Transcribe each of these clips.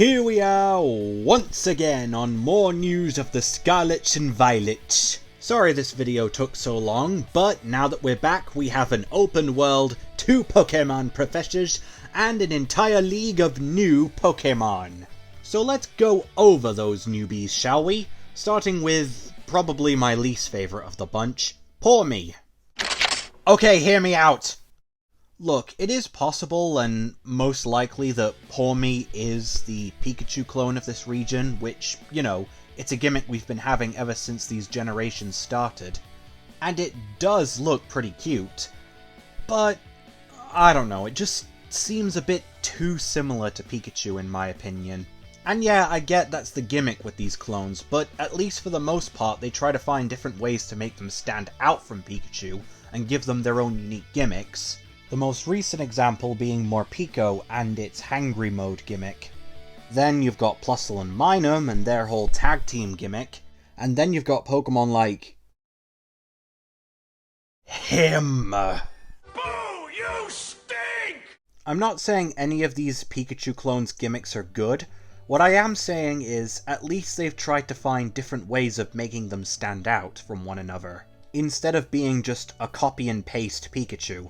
Here we are once again on more news of the Scarlett and Violet. Sorry this video took so long, but now that we're back we have an open world, 2 Pokemon professors, and an entire league of new Pokemon. So let's go over those newbies, shall we? Starting with probably my least favourite of the bunch, Poor Me. Okay, hear me out! Look, it is possible and most likely that Poor Me is the Pikachu clone of this region, which, you know, it's a gimmick we've been having ever since these generations started. And it does look pretty cute, but I don't know, it just seems a bit too similar to Pikachu in my opinion. And yeah, I get that's the gimmick with these clones, but at least for the most part they try to find different ways to make them stand out from Pikachu and give them their own unique gimmicks. The most recent example being Morpeko and its Hangry Mode gimmick. Then you've got Plusle and Minun and their whole tag team gimmick. And then you've got Pokemon like... him. Boo! You stink! I'm not saying any of these Pikachu clones' gimmicks are good. What I am saying is, at least they've tried to find different ways of making them stand out from one another, instead of being just a copy and paste Pikachu.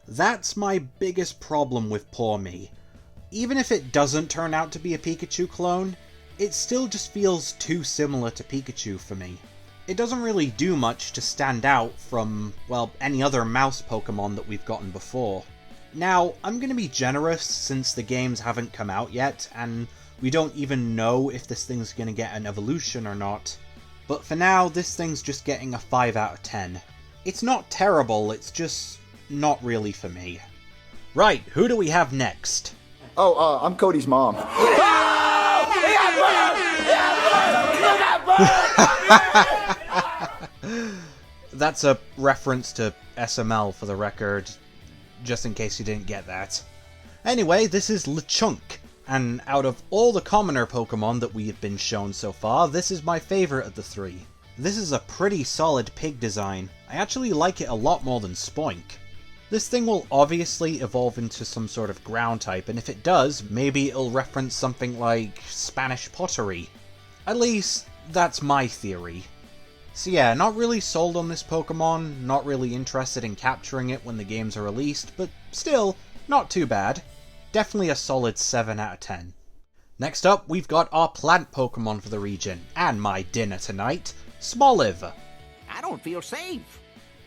That's my biggest problem with Poor Me. Even if it doesn't turn out to be a Pikachu clone, it still just feels too similar to Pikachu for me. It doesn't really do much to stand out from, well, any other mouse Pokemon that we've gotten before. Now, I'm gonna be generous since the games haven't come out yet, and we don't even know if this thing's gonna get an evolution or not. But for now, this thing's just getting a 5 out of 10. It's not terrible, it's just not really for me. Right, who do we have next? Oh, I'm Cody's mom. That's a reference to SML for the record, just in case you didn't get that. Anyway, this is Lechonk, and out of all the commoner Pokemon that we have been shown so far, this is my favourite of the 3. This is a pretty solid pig design. I actually like it a lot more than Spoink. This thing will obviously evolve into some sort of ground type, and if it does, maybe it'll reference something like Spanish pottery. At least, that's my theory. So yeah, not really sold on this Pokemon, not really interested in capturing it when the games are released, but still, not too bad. Definitely a solid 7 out of 10. Next up, we've got our plant Pokemon for the region, and my dinner tonight, Smalliv. I don't feel safe.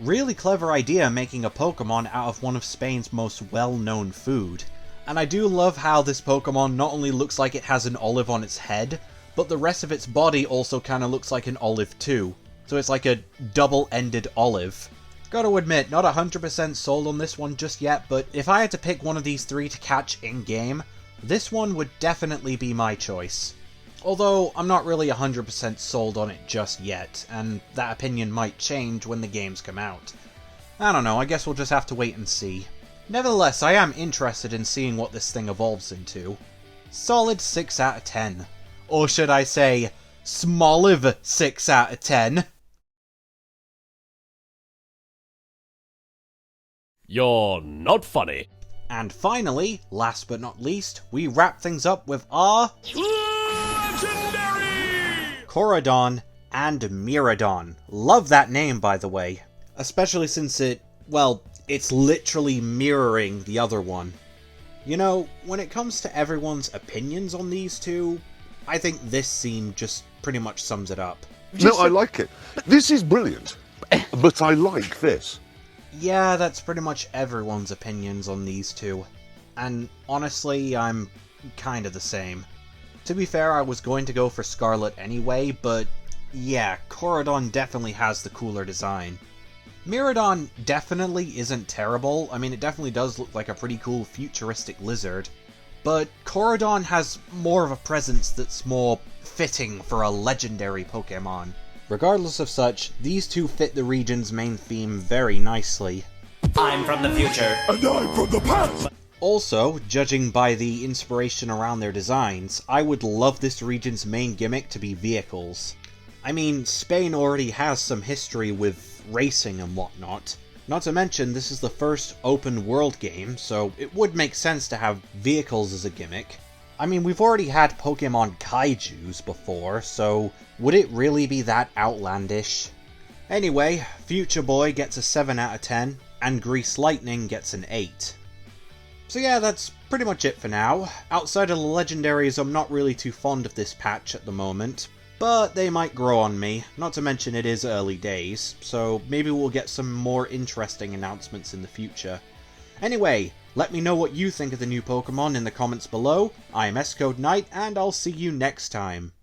Really clever idea making a Pokemon out of one of Spain's most well-known food. And I do love how this Pokemon not only looks like it has an olive on its head, but the rest of its body also kinda looks like an olive too. So it's like a double-ended olive. Gotta admit, not 100% sold on this one just yet, but if I had to pick one of these 3 to catch in-game, this one would definitely be my choice. Although, I'm not really 100% sold on it just yet, and that opinion might change when the games come out. I don't know, I guess we'll just have to wait and see. Nevertheless, I am interested in seeing what this thing evolves into. Solid 6 out of 10. Or should I say, Smalliv 6 out of 10. You're not funny. And finally, last but not least, we wrap things up with our... Legendary! Korodon and Miradon. Love that name, by the way. Especially since it, well, it's literally mirroring the other one. You know, when it comes to everyone's opinions on these two, I think this scene just pretty much sums it up. No, I like it. This is brilliant, but I like this. Yeah, that's pretty much everyone's opinions on these two. And honestly, I'm kinda the same. To be fair, I was going to go for Scarlett anyway, but yeah, Korodon definitely has the cooler design. Miradon definitely isn't terrible. I mean, it definitely does look like a pretty cool futuristic lizard. But Korodon has more of a presence that's more fitting for a legendary Pokemon. Regardless of such, these two fit the region's main theme very nicely. I'm from the future. And I'm from the past! Also, judging by the inspiration around their designs, I would love this region's main gimmick to be vehicles. I mean, Spain already has some history with racing and whatnot. Not to mention, this is the first open world game, so it would make sense to have vehicles as a gimmick. I mean, we've already had Pokemon Kaijus before, so would it really be that outlandish? Anyway, Future Boy gets a 7 out of 10, and Grease Lightning gets an 8. So yeah, that's pretty much it for now. Outside of the legendaries, I'm not really too fond of this patch at the moment, but they might grow on me, not to mention it is early days, so maybe we'll get some more interesting announcements in the future. Anyway, let me know what you think of the new Pokemon in the comments below. I'm Scode Knight, and I'll see you next time.